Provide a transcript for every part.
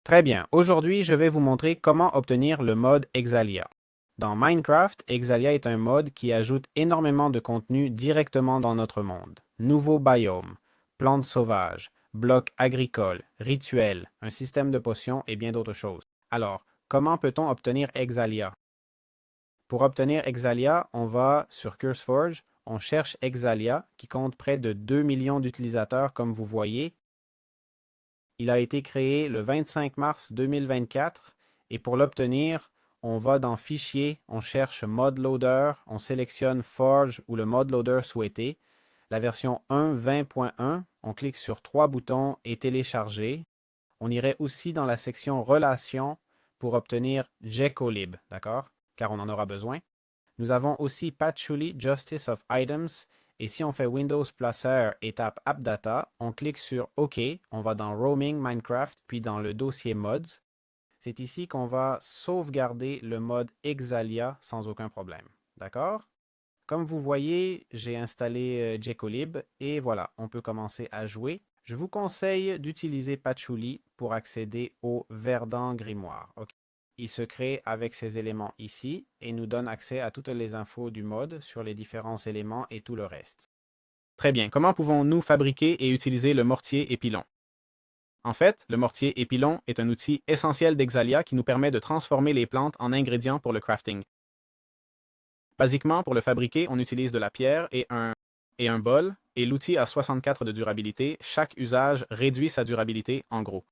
Très bien, aujourd'hui je vais vous montrer comment obtenir le mode Exalia. Dans Minecraft, Exalia est un mode qui ajoute énormément de contenu directement dans notre monde. Nouveaux biomes, plantes sauvages, blocs agricoles, rituels, un système de potions et bien d'autres choses. Alors, comment peut-on obtenir Exalia? Pour obtenir Exalia, on va sur CurseForge, on cherche Exalia qui compte près de 2 millions d'utilisateurs comme vous voyez. Il a été créé le 25 mars 2024 et pour l'obtenir, on va dans Fichier, on cherche Mod Loader, on sélectionne Forge ou le Mod Loader souhaité. La version 1.20.1, on clique sur trois boutons et télécharger. On irait aussi dans la section Relations pour obtenir Jekolib, d'accord? Car on en aura besoin. Nous avons aussi Patchouli Justice of Items et si on fait Windows plus R et tape AppData, on clique sur OK, on va dans Roaming Minecraft puis dans le dossier Mods. C'est ici qu'on va sauvegarder le mode Exalia sans aucun problème. D'accord? Comme vous voyez, j'ai installé Jekolib et voilà, on peut commencer à jouer. Je vous conseille d'utiliser Patchouli pour accéder au Verdant Grimoire. Ok. Il se crée avec ces éléments ici et nous donne accès à toutes les infos du mode sur les différents éléments et tout le reste. Très bien, comment pouvons-nous fabriquer et utiliser le mortier et pilon? En fait, le mortier et pilon est un outil essentiel d'Exalia qui nous permet de transformer les plantes en ingrédients pour le crafting. Basiquement, pour le fabriquer, on utilise de la pierre et un bol, et l'outil a 64 de durabilité. Chaque usage réduit sa durabilité en gros.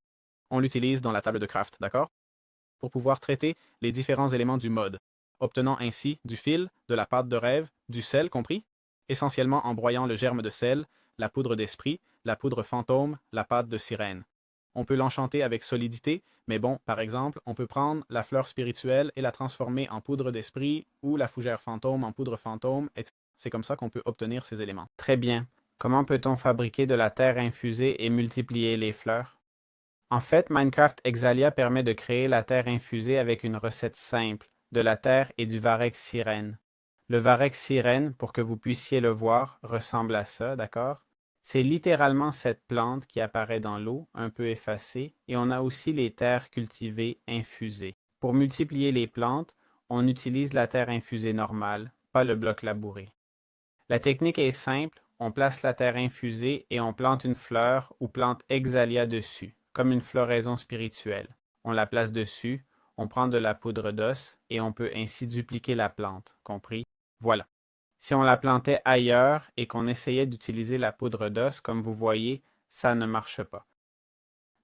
On l'utilise dans la table de craft, d'accord? Pour pouvoir traiter les différents éléments du mode, obtenant ainsi du fil, de la pâte de rêve, du sel compris, essentiellement en broyant le germe de sel, la poudre d'esprit, la poudre fantôme, la pâte de sirène. On peut l'enchanter avec solidité, mais bon, par exemple, on peut prendre la fleur spirituelle et la transformer en poudre d'esprit ou la fougère fantôme en poudre fantôme, etc. C'est comme ça qu'on peut obtenir ces éléments. Très bien. Comment peut-on fabriquer de la terre infusée et multiplier les fleurs? En fait, Minecraft Exalia permet de créer la terre infusée avec une recette simple, de la terre et du varech sirène. Le varech sirène, pour que vous puissiez le voir, ressemble à ça, d'accord? C'est littéralement cette plante qui apparaît dans l'eau, un peu effacée, et on a aussi les terres cultivées infusées. Pour multiplier les plantes, on utilise la terre infusée normale, pas le bloc labouré. La technique est simple, on place la terre infusée et on plante une fleur ou plante Exalia dessus, comme une floraison spirituelle. On la place dessus, on prend de la poudre d'os et on peut ainsi dupliquer la plante, compris? Voilà. Si on la plantait ailleurs et qu'on essayait d'utiliser la poudre d'os, comme vous voyez, ça ne marche pas.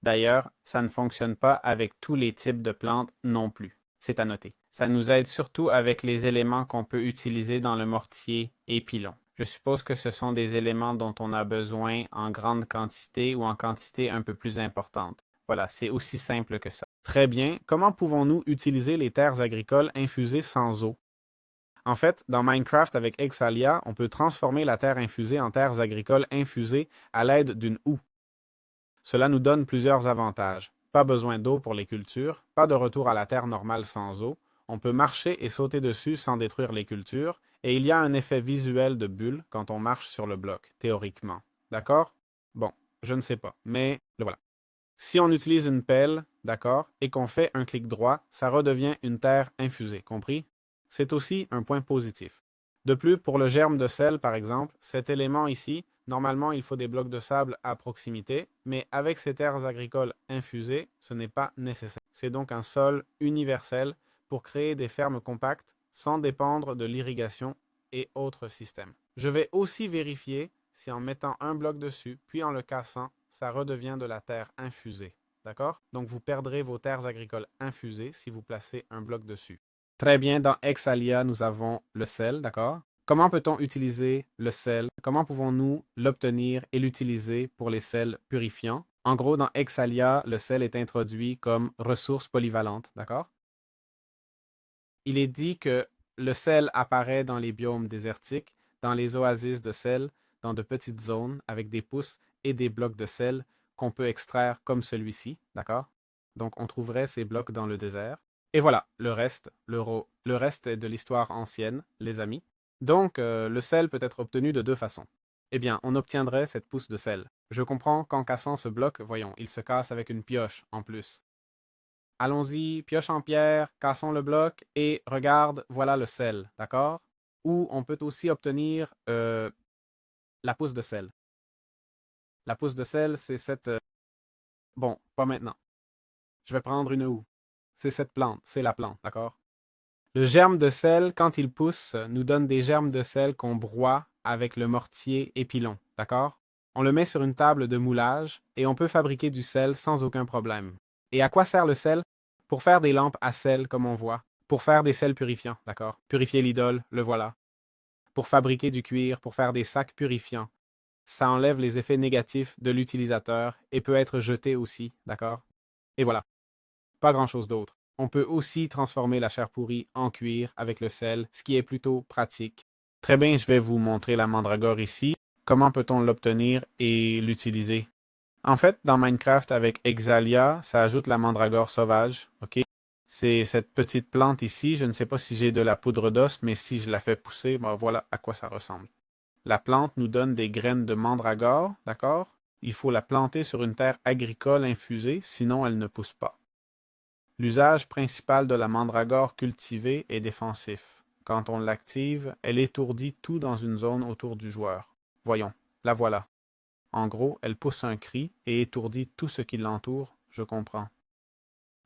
D'ailleurs, ça ne fonctionne pas avec tous les types de plantes non plus. C'est à noter. Ça nous aide surtout avec les éléments qu'on peut utiliser dans le mortier et pilon. Je suppose que ce sont des éléments dont on a besoin en grande quantité ou en quantité un peu plus importante. Voilà, c'est aussi simple que ça. Très bien. Comment pouvons-nous utiliser les terres agricoles infusées sans eau? En fait, dans Minecraft avec Exalia, on peut transformer la terre infusée en terres agricoles infusées à l'aide d'une houe. Cela nous donne plusieurs avantages. Pas besoin d'eau pour les cultures, pas de retour à la terre normale sans eau, on peut marcher et sauter dessus sans détruire les cultures, et il y a un effet visuel de bulle quand on marche sur le bloc, théoriquement. D'accord? Bon, je ne sais pas, mais le voilà. Si on utilise une pelle, d'accord, et qu'on fait un clic droit, ça redevient une terre infusée, compris? C'est aussi un point positif. De plus, pour le germe de sel, par exemple, cet élément ici, normalement il faut des blocs de sable à proximité, mais avec ces terres agricoles infusées, ce n'est pas nécessaire. C'est donc un sol universel pour créer des fermes compactes sans dépendre de l'irrigation et autres systèmes. Je vais aussi vérifier si en mettant un bloc dessus, puis en le cassant, ça redevient de la terre infusée. D'accord? Donc vous perdrez vos terres agricoles infusées si vous placez un bloc dessus. Très bien, dans Exalia, nous avons le sel, d'accord? Comment peut-on utiliser le sel? Comment pouvons-nous l'obtenir et l'utiliser pour les sels purifiants? En gros, dans Exalia, le sel est introduit comme ressource polyvalente, d'accord? Il est dit que le sel apparaît dans les biomes désertiques, dans les oasis de sel, dans de petites zones avec des pousses et des blocs de sel qu'on peut extraire comme celui-ci, d'accord? Donc on trouverait ces blocs dans le désert. Et voilà, le reste est de l'histoire ancienne, les amis. Donc le sel peut être obtenu de deux façons. Eh bien, on obtiendrait cette pousse de sel. Je comprends qu'en cassant ce bloc, voyons, il se casse avec une pioche en plus. Allons-y, pioche en pierre, cassons le bloc et regarde, voilà le sel, d'accord? Ou on peut aussi obtenir la pousse de sel. La pousse de sel, c'est cette... bon, pas maintenant. Je vais prendre une houe. C'est cette plante, c'est la plante, d'accord? Le germe de sel, quand il pousse, nous donne des germes de sel qu'on broie avec le mortier et pilon, d'accord? On le met sur une table de moulage et on peut fabriquer du sel sans aucun problème. Et à quoi sert le sel? Pour faire des lampes à sel, comme on voit. Pour faire des sels purifiants, d'accord? Purifier l'idole, le voilà. Pour fabriquer du cuir, pour faire des sacs purifiants. Ça enlève les effets négatifs de l'utilisateur et peut être jeté aussi, d'accord? Et voilà. Pas grand-chose d'autre. On peut aussi transformer la chair pourrie en cuir avec le sel, ce qui est plutôt pratique. Très bien, je vais vous montrer la mandragore ici. Comment peut-on l'obtenir et l'utiliser? En fait, dans Minecraft avec Exalia, ça ajoute la mandragore sauvage, ok? C'est cette petite plante ici. Je ne sais pas si j'ai de la poudre d'os, mais si je la fais pousser, ben voilà à quoi ça ressemble. La plante nous donne des graines de mandragore, d'accord? Il faut la planter sur une terre agricole infusée, sinon elle ne pousse pas. L'usage principal de la mandragore cultivée est défensif. Quand on l'active, elle étourdit tout dans une zone autour du joueur. Voyons, la voilà. En gros, elle pousse un cri et étourdit tout ce qui l'entoure, je comprends.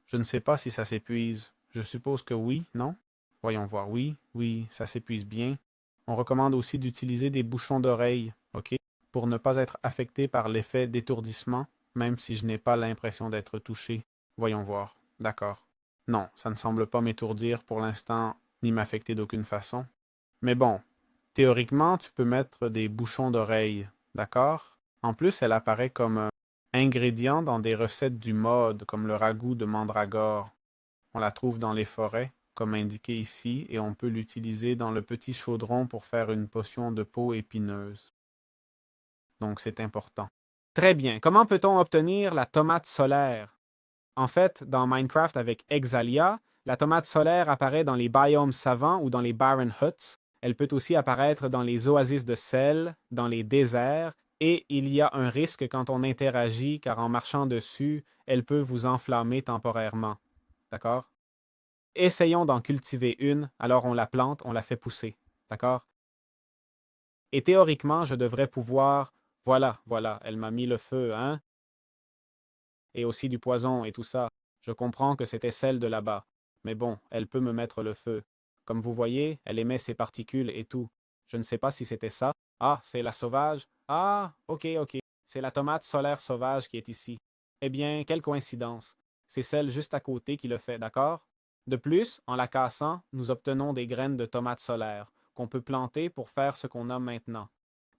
Je ne sais pas si ça s'épuise. Je suppose que oui, non? Voyons voir. Oui, oui, ça s'épuise bien. On recommande aussi d'utiliser des bouchons d'oreille, ok? Pour ne pas être affecté par l'effet d'étourdissement, même si je n'ai pas l'impression d'être touché. Voyons voir. D'accord. Non, ça ne semble pas m'étourdir pour l'instant, ni m'affecter d'aucune façon. Mais bon, théoriquement, tu peux mettre des bouchons d'oreille, d'accord? En plus, elle apparaît comme un ingrédient dans des recettes du mode, comme le ragoût de mandragore. On la trouve dans les forêts, comme indiqué ici, et on peut l'utiliser dans le petit chaudron pour faire une potion de peau épineuse. Donc c'est important. Très bien. Comment peut-on obtenir la tomate solaire? En fait, dans Minecraft avec Exalia, la tomate solaire apparaît dans les biomes savants ou dans les Barren Huts. Elle peut aussi apparaître dans les oasis de sel, dans les déserts, et il y a un risque quand on interagit, car en marchant dessus, elle peut vous enflammer temporairement. D'accord? Essayons d'en cultiver une, alors on la plante, on la fait pousser. D'accord? Et théoriquement, je devrais pouvoir... Voilà, voilà, elle m'a mis le feu, hein? Et aussi du poison et tout ça. Je comprends que c'était celle de là-bas. Mais bon, elle peut me mettre le feu. Comme vous voyez, elle émet ses particules et tout. Je ne sais pas si c'était ça. Ah, c'est la sauvage. Ah, ok, ok. C'est la tomate solaire sauvage qui est ici. Eh bien, quelle coïncidence. C'est celle juste à côté qui le fait, d'accord? De plus, en la cassant, nous obtenons des graines de tomates solaires qu'on peut planter pour faire ce qu'on a maintenant.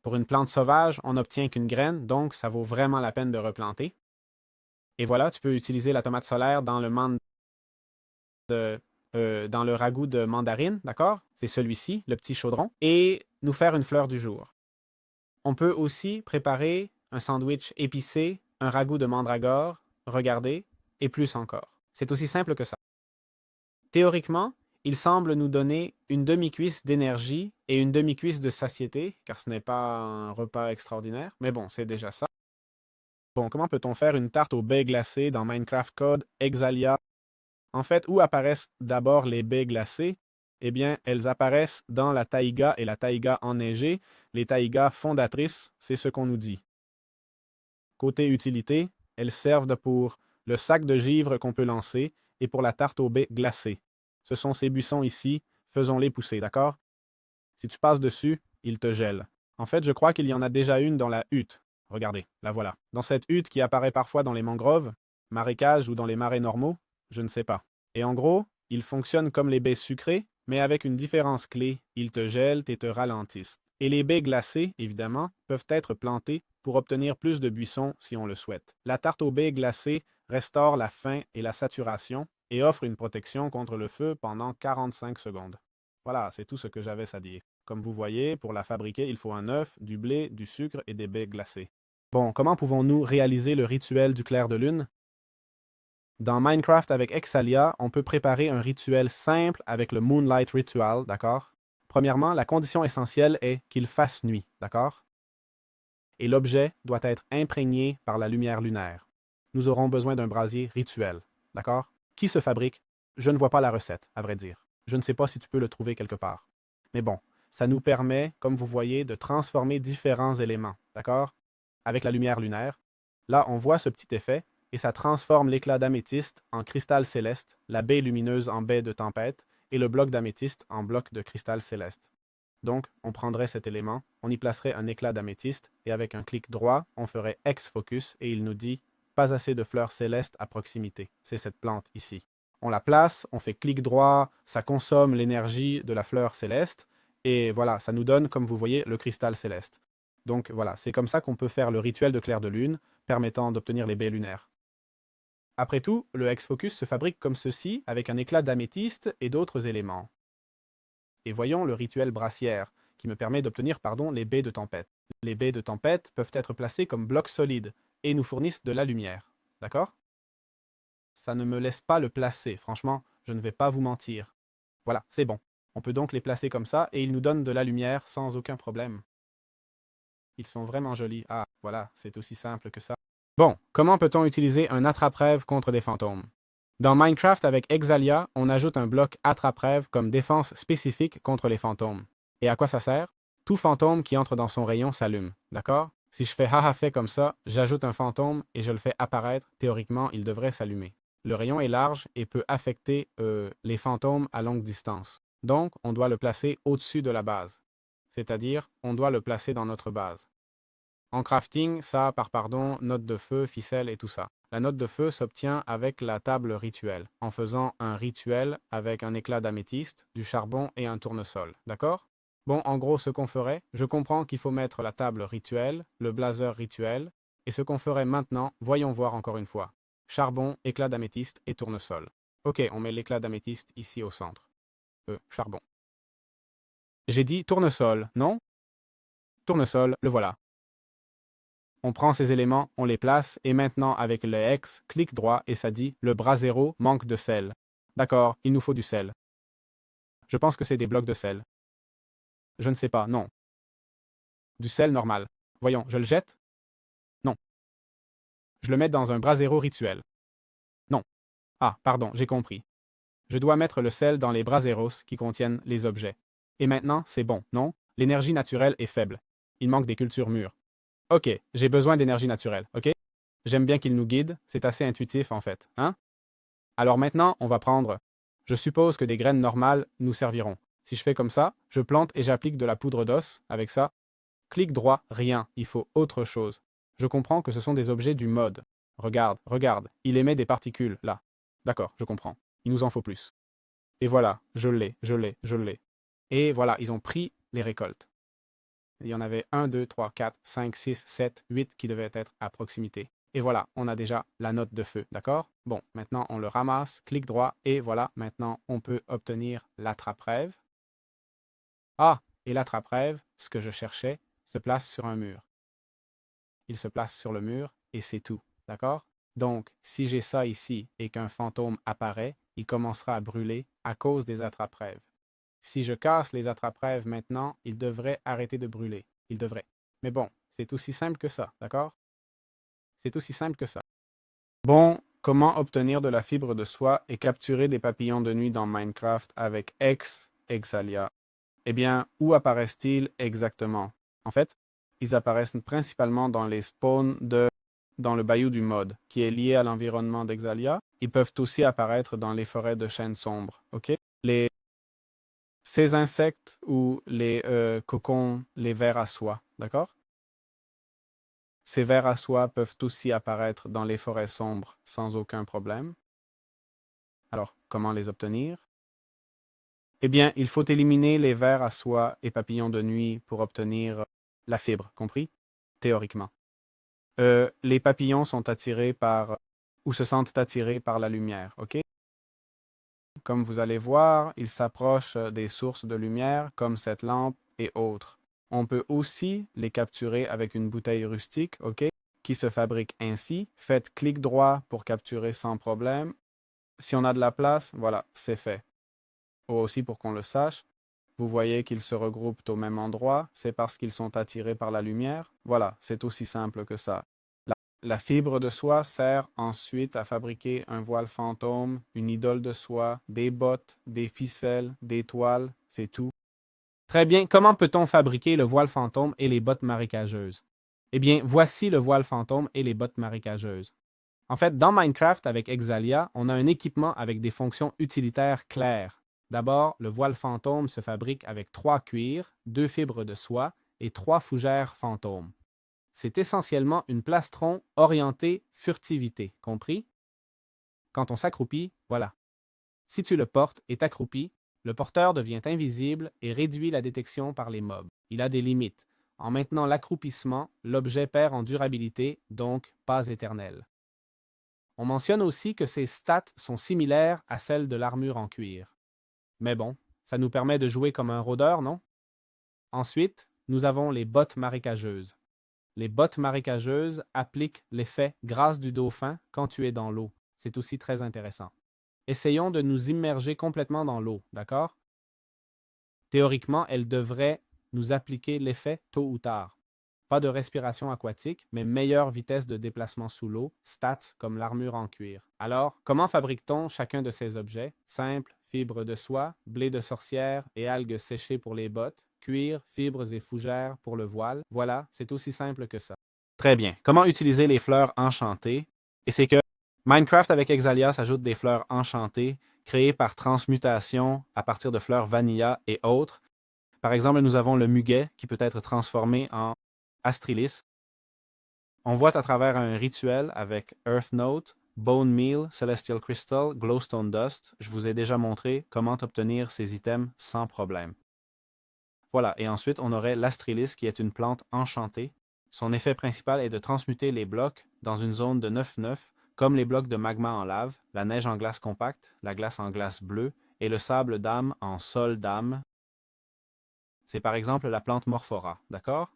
Pour une plante sauvage, on n'obtient qu'une graine, donc ça vaut vraiment la peine de replanter. Et voilà, tu peux utiliser la tomate solaire dans dans le ragoût de mandarine, d'accord? C'est celui-ci, le petit chaudron, et nous faire une fleur du jour. On peut aussi préparer un sandwich épicé, un ragoût de mandragore, regardez, et plus encore. C'est aussi simple que ça. Théoriquement, il semble nous donner une demi-cuisse d'énergie et une demi-cuisse de satiété, car ce n'est pas un repas extraordinaire, mais bon, c'est déjà ça. Bon, comment peut-on faire une tarte aux baies glacées dans Minecraft Code Exalia? En fait, où apparaissent d'abord les baies glacées? Eh bien, elles apparaissent dans la taïga et la taïga enneigée. Les taïgas fondatrices, c'est ce qu'on nous dit. Côté utilité, elles servent pour le sac de givre qu'on peut lancer et pour la tarte aux baies glacées. Ce sont ces buissons ici, faisons-les pousser, d'accord? Si tu passes dessus, ils te gèlent. En fait, je crois qu'il y en a déjà une dans la hutte. Regardez, la voilà. Dans cette hutte qui apparaît parfois dans les mangroves, marécages ou dans les marais normaux, je ne sais pas. Et en gros, ils fonctionnent comme les baies sucrées, mais avec une différence clé, ils te gèlent et te ralentissent. Et les baies glacées, évidemment, peuvent être plantées pour obtenir plus de buissons si on le souhaite. La tarte aux baies glacées restaure la faim et la saturation et offre une protection contre le feu pendant 45 secondes. Voilà, c'est tout ce que j'avais à dire. Comme vous voyez, pour la fabriquer, il faut un œuf, du blé, du sucre et des baies glacées. Bon, comment pouvons-nous réaliser le rituel du clair de lune? Dans Minecraft avec Exalia, on peut préparer un rituel simple avec le Moonlight Ritual, d'accord? Premièrement, la condition essentielle est qu'il fasse nuit, d'accord? Et l'objet doit être imprégné par la lumière lunaire. Nous aurons besoin d'un brasier rituel, d'accord? qui se fabrique. Je ne vois pas la recette, à vrai dire. Je ne sais pas si tu peux le trouver quelque part. Mais bon, ça nous permet, comme vous voyez, de transformer différents éléments, d'accord? Avec la lumière lunaire. Là, on voit ce petit effet, et ça transforme l'éclat d'améthyste en cristal céleste, la baie lumineuse en baie de tempête, et le bloc d'améthyste en bloc de cristal céleste. Donc, on prendrait cet élément, on y placerait un éclat d'améthyste, et avec un clic droit, on ferait X focus, et il nous dit « Pas assez de fleurs célestes à proximité ». C'est cette plante ici. On la place, on fait clic droit, ça consomme l'énergie de la fleur céleste, et voilà, ça nous donne, comme vous voyez, le cristal céleste. Donc voilà, c'est comme ça qu'on peut faire le rituel de clair de lune, permettant d'obtenir les baies lunaires. Après tout, le X-Focus se fabrique comme ceci, avec un éclat d'améthyste et d'autres éléments. Et voyons le rituel brassière, qui me permet d'obtenir les baies de tempête. Les baies de tempête peuvent être placées comme blocs solides, et nous fournissent de la lumière. D'accord? Ça ne me laisse pas le placer, franchement, je ne vais pas vous mentir. Voilà, c'est bon. On peut donc les placer comme ça, et ils nous donnent de la lumière sans aucun problème. Ils sont vraiment jolis. Ah, voilà, c'est aussi simple que ça. Bon, comment peut-on utiliser un attrape-rêve contre des fantômes? Dans Minecraft avec Exalia, on ajoute un bloc attrape-rêve comme défense spécifique contre les fantômes. Et à quoi ça sert? Tout fantôme qui entre dans son rayon s'allume, d'accord? Si je fais haha fait comme ça, j'ajoute un fantôme et je le fais apparaître, théoriquement, il devrait s'allumer. Le rayon est large et peut affecter les fantômes à longue distance. Donc, on doit le placer au-dessus de la base. C'est-à-dire, on doit le placer dans notre base. En crafting, ça, note de feu, ficelle et tout ça. La note de feu s'obtient avec la table rituelle, en faisant un rituel avec un éclat d'améthyste, du charbon et un tournesol. D'accord? Bon, en gros, ce qu'on ferait, je comprends qu'il faut mettre la table rituelle, le blazer rituel, et ce qu'on ferait maintenant, voyons voir encore une fois. Charbon, éclat d'améthyste et tournesol. Ok, on met l'éclat d'améthyste ici au centre. Charbon. J'ai dit tournesol, non? Tournesol, le voilà. On prend ces éléments, on les place, et maintenant avec le X, clic droit et ça dit « Le brasero manque de sel ». D'accord, il nous faut du sel. Je pense que c'est des blocs de sel. Je ne sais pas, non. Du sel normal. Voyons, je le jette? Non. Je le mets dans un brasero rituel. Non. Ah, pardon, j'ai compris. Je dois mettre le sel dans les braseros qui contiennent les objets. Et maintenant, c'est bon, non? L'énergie naturelle est faible. Il manque des cultures mûres. Ok, j'ai besoin d'énergie naturelle, ok? J'aime bien qu'il nous guide, c'est assez intuitif en fait, hein? Alors maintenant, on va prendre, je suppose que des graines normales nous serviront. Si je fais comme ça, je plante et j'applique de la poudre d'os, avec ça, clic droit, rien, il faut autre chose. Je comprends que ce sont des objets du mode. Regarde, regarde, il émet des particules, là. D'accord, je comprends. Il nous en faut plus. Et voilà, je l'ai, je l'ai, je l'ai. Et voilà, ils ont pris les récoltes. Il y en avait 1, 2, 3, 4, 5, 6, 7, 8 qui devaient être à proximité. Et voilà, on a déjà la note de feu, d'accord? Bon, maintenant on le ramasse, clic droit, et voilà, maintenant on peut obtenir l'attrape-rêve. Ah, et l'attrape-rêve, ce que je cherchais, se place sur un mur. Il se place sur le mur, et c'est tout, d'accord? Donc, si j'ai ça ici et qu'un fantôme apparaît, il commencera à brûler à cause des attrape-rêves. Si je casse les attrape-rêves maintenant, ils devraient arrêter de brûler. Ils devraient. Mais bon, c'est aussi simple que ça, d'accord? C'est aussi simple que ça. Bon, comment obtenir de la fibre de soie et capturer des papillons de nuit dans Minecraft avec Exalia? Eh bien, où apparaissent-ils exactement? En fait, ils apparaissent principalement dans les spawns dans le bayou du mode, qui est lié à l'environnement d'Exalia. Ils peuvent aussi apparaître dans les forêts de chênes sombres, ok? Ces insectes ou les cocons, les vers à soie, d'accord? Ces vers à soie peuvent aussi apparaître dans les forêts sombres sans aucun problème. Alors, comment les obtenir? Eh bien, il faut éliminer les vers à soie et papillons de nuit pour obtenir la fibre, compris? Théoriquement. Les papillons sont attirés par ou se sentent attirés par la lumière, ok? Comme vous allez voir, ils s'approchent des sources de lumière comme cette lampe et autres. On peut aussi les capturer avec une bouteille rustique, ok, qui se fabrique ainsi. Faites clic droit pour capturer sans problème. Si on a de la place, voilà, c'est fait. Aussi pour qu'on le sache, vous voyez qu'ils se regroupent au même endroit, c'est parce qu'ils sont attirés par la lumière. Voilà, c'est aussi simple que ça. La fibre de soie sert ensuite à fabriquer un voile fantôme, une idole de soie, des bottes, des ficelles, des toiles, c'est tout. Très bien, comment peut-on fabriquer le voile fantôme et les bottes marécageuses? Eh bien, voici le voile fantôme et les bottes marécageuses. En fait, dans Minecraft avec Exalia, on a un équipement avec des fonctions utilitaires claires. D'abord, le voile fantôme se fabrique avec 3 cuirs, 2 fibres de soie et 3 fougères fantômes. C'est essentiellement une plastron orientée furtivité, compris? Quand on s'accroupit, voilà. Si tu le portes et t'accroupis, le porteur devient invisible et réduit la détection par les mobs. Il a des limites. En maintenant l'accroupissement, l'objet perd en durabilité, donc pas éternel. On mentionne aussi que ses stats sont similaires à celles de l'armure en cuir. Mais bon, ça nous permet de jouer comme un rôdeur, non? Ensuite, nous avons les bottes marécageuses. Les bottes marécageuses appliquent l'effet grâce du dauphin quand tu es dans l'eau. C'est aussi très intéressant. Essayons de nous immerger complètement dans l'eau, d'accord? Théoriquement, elles devraient nous appliquer l'effet tôt ou tard. Pas de respiration aquatique, mais meilleure vitesse de déplacement sous l'eau, stats comme l'armure en cuir. Alors, comment fabrique-t-on chacun de ces objets? Simple, fibres de soie, blé de sorcière et algues séchées pour les bottes, cuir, fibres et fougères pour le voile. Voilà, c'est aussi simple que ça. Très bien. Comment utiliser les fleurs enchantées? Et c'est que Minecraft avec Exalia s'ajoute des fleurs enchantées créées par transmutation à partir de fleurs vanilla et autres. Par exemple, nous avons le muguet qui peut être transformé en Astrilis. On voit à travers un rituel avec Earth Note, Bone Meal, Celestial Crystal, Glowstone Dust. Je vous ai déjà montré comment obtenir ces items sans problème. Voilà, et ensuite on aurait l'Astrilis qui est une plante enchantée. Son effet principal est de transmuter les blocs dans une zone de 9-9, comme les blocs de magma en lave, la neige en glace compacte, la glace en glace bleue et le sable d'âme en sol d'âme. C'est par exemple la plante Morphora, d'accord?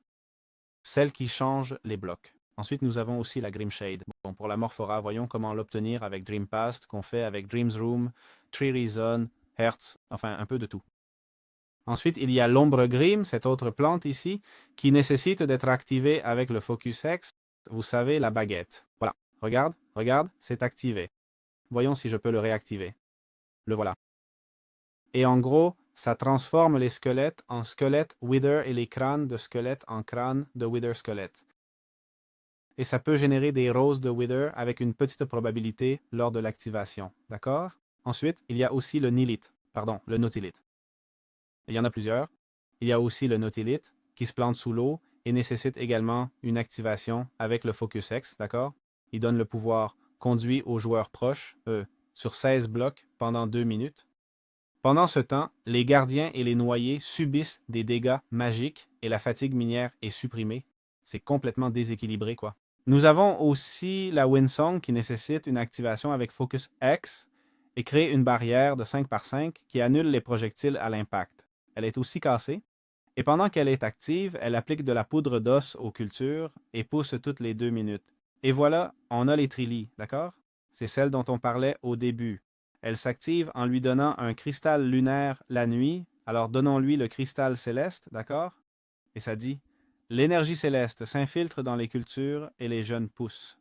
Celle qui change les blocs. Ensuite, nous avons aussi la Grimshade. Bon, pour la Morphora, voyons comment l'obtenir avec Dreampast, qu'on fait avec Dreams Room, Tree Reason, Hertz, enfin un peu de tout. Ensuite, il y a l'ombre grim, cette autre plante ici, qui nécessite d'être activée avec le Focus X. Vous savez, la baguette. Voilà. Regarde, regarde, c'est activé. Voyons si je peux le réactiver. Le voilà. Et en gros, ça transforme les squelettes en squelettes Wither et les crânes de squelettes en crânes de Wither squelettes. Et ça peut générer des roses de Wither avec une petite probabilité lors de l'activation. D'accord? Ensuite, il y a aussi le le Nautilite. Il y en a plusieurs. Il y a aussi le Nautilite qui se plante sous l'eau et nécessite également une activation avec le Focus X, d'accord? Il donne le pouvoir conduit aux joueurs proches sur 16 blocs pendant 2 minutes. Pendant ce temps, les gardiens et les noyés subissent des dégâts magiques et la fatigue minière est supprimée. C'est complètement déséquilibré, quoi. Nous avons aussi la Windsong qui nécessite une activation avec Focus X et crée une barrière de 5 par 5 qui annule les projectiles à l'impact. Elle est aussi cassée. Et pendant qu'elle est active, elle applique de la poudre d'os aux cultures et pousse toutes les 2 minutes. Et voilà, on a les Trillies, d'accord? C'est celle dont on parlait au début. Elle s'active en lui donnant un cristal lunaire la nuit, alors donnons-lui le cristal céleste, d'accord? Et ça dit, l'énergie céleste s'infiltre dans les cultures et les jeunes poussent.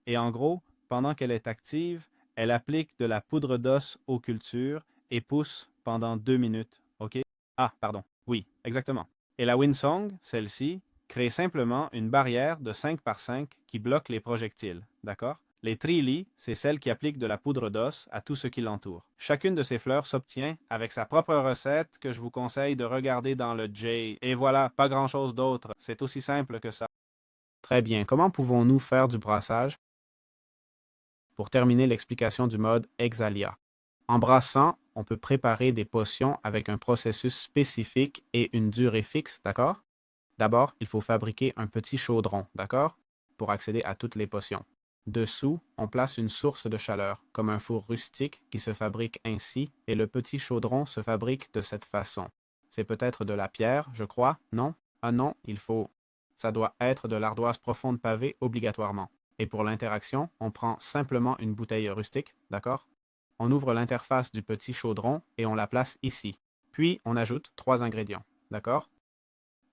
Et en gros, pendant qu'elle est active, elle applique de la poudre d'os aux cultures et pousse pendant 2 minutes, ok? Ah, pardon. Oui, exactement. Et la Windsong, celle-ci, crée simplement une barrière de 5 par 5 qui bloque les projectiles, d'accord? Les Trillies, c'est celle qui applique de la poudre d'os à tout ce qui l'entoure. Chacune de ces fleurs s'obtient avec sa propre recette que je vous conseille de regarder dans le J. Et voilà, pas grand-chose d'autre. C'est aussi simple que ça. Très bien. Comment pouvons-nous faire du brassage? Pour terminer l'explication du mode Exalia. En brassant, on peut préparer des potions avec un processus spécifique et une durée fixe, d'accord? D'abord, il faut fabriquer un petit chaudron, d'accord? Pour accéder à toutes les potions. Dessous, on place une source de chaleur, comme un four rustique qui se fabrique ainsi, et le petit chaudron se fabrique de cette façon. C'est peut-être de la pierre, je crois, non? Ah non, ça doit être de l'ardoise profonde pavée obligatoirement. Et pour l'interaction, on prend simplement une bouteille rustique, d'accord? On ouvre l'interface du petit chaudron et on la place ici. Puis, on ajoute 3 ingrédients, d'accord?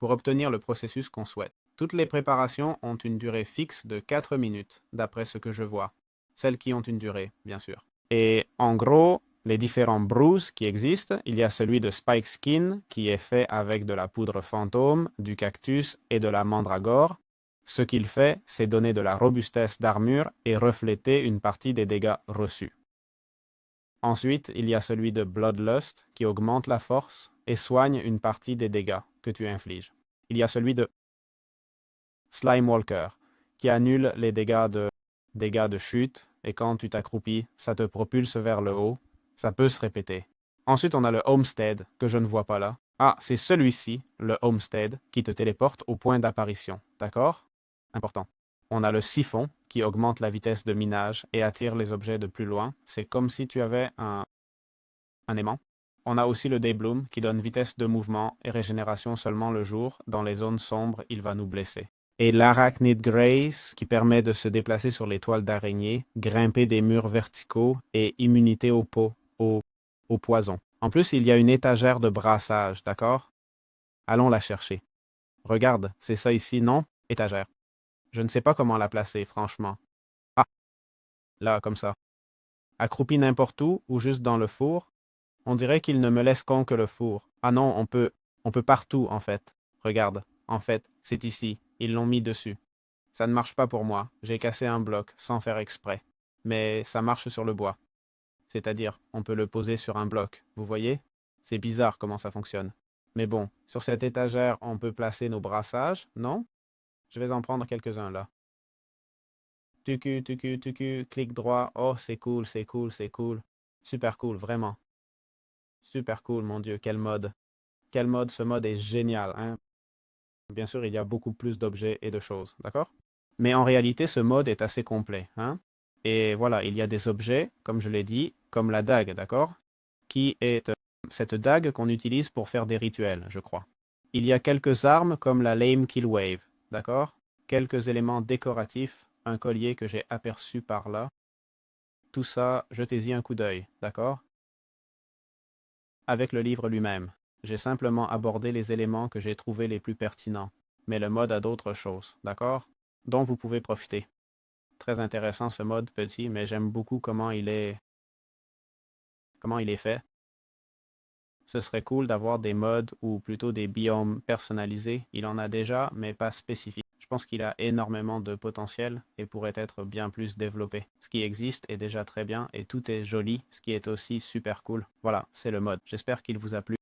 Pour obtenir le processus qu'on souhaite. Toutes les préparations ont une durée fixe de 4 minutes, d'après ce que je vois. Celles qui ont une durée, bien sûr. Et en gros, les différents brews qui existent, il y a celui de Spike Skin qui est fait avec de la poudre fantôme, du cactus et de la mandragore. Ce qu'il fait, c'est donner de la robustesse d'armure et refléter une partie des dégâts reçus. Ensuite, il y a celui de Bloodlust qui augmente la force et soigne une partie des dégâts que tu infliges. Il y a celui de Slime Walker qui annule les dégâts de chute et quand tu t'accroupis, ça te propulse vers le haut. Ça peut se répéter. Ensuite, on a le Homestead que je ne vois pas là. Ah, c'est celui-ci, le Homestead, qui te téléporte au point d'apparition. D'accord? Important. On a le Siphon qui augmente la vitesse de minage et attire les objets de plus loin. C'est comme si tu avais un aimant. On a aussi le Daybloom qui donne vitesse de mouvement et régénération seulement le jour. Dans les zones sombres, il va nous blesser. Et l'Arachnid Grace qui permet de se déplacer sur les toiles d'araignée, grimper des murs verticaux et immunité au poison. En plus, il y a une étagère de brassage, d'accord? Allons la chercher. Regarde, c'est ça ici, non? Étagère. Je ne sais pas comment la placer, franchement. Ah, là, comme ça. Accroupi n'importe où ou juste dans le four? On dirait qu'il ne me laisse con que le four. Ah non, on peut partout, en fait. Regarde, en fait, c'est ici. Ils l'ont mis dessus. Ça ne marche pas pour moi. J'ai cassé un bloc, sans faire exprès. Mais ça marche sur le bois. C'est-à-dire, on peut le poser sur un bloc. Vous voyez? C'est bizarre comment ça fonctionne. Mais bon, sur cette étagère, on peut placer nos brassages, non? Je vais en prendre quelques-uns là. Tucu, clic droit. Oh, c'est cool, c'est cool, c'est cool. Super cool, vraiment. Super cool, mon Dieu, quel mode. Quel mode, ce mode est génial, hein? Bien sûr, il y a beaucoup plus d'objets et de choses, d'accord? Mais en réalité, ce mode est assez complet, hein? Et voilà, il y a des objets, comme je l'ai dit, comme la dague, d'accord? Qui est cette dague qu'on utilise pour faire des rituels, je crois. Il y a quelques armes comme la Lame Kill Wave, d'accord? Quelques éléments décoratifs, un collier que j'ai aperçu par là. Tout ça, jetez-y un coup d'œil, d'accord? Avec le livre lui-même. J'ai simplement abordé les éléments que j'ai trouvés les plus pertinents, mais le mode a d'autres choses, d'accord? Dont vous pouvez profiter. Très intéressant ce mode petit, mais j'aime beaucoup comment il est fait. Ce serait cool d'avoir des modes ou plutôt des biomes personnalisés. Il en a déjà, mais pas spécifiques. Je pense qu'il a énormément de potentiel et pourrait être bien plus développé. Ce qui existe est déjà très bien et tout est joli, ce qui est aussi super cool. Voilà, c'est le mode. J'espère qu'il vous a plu.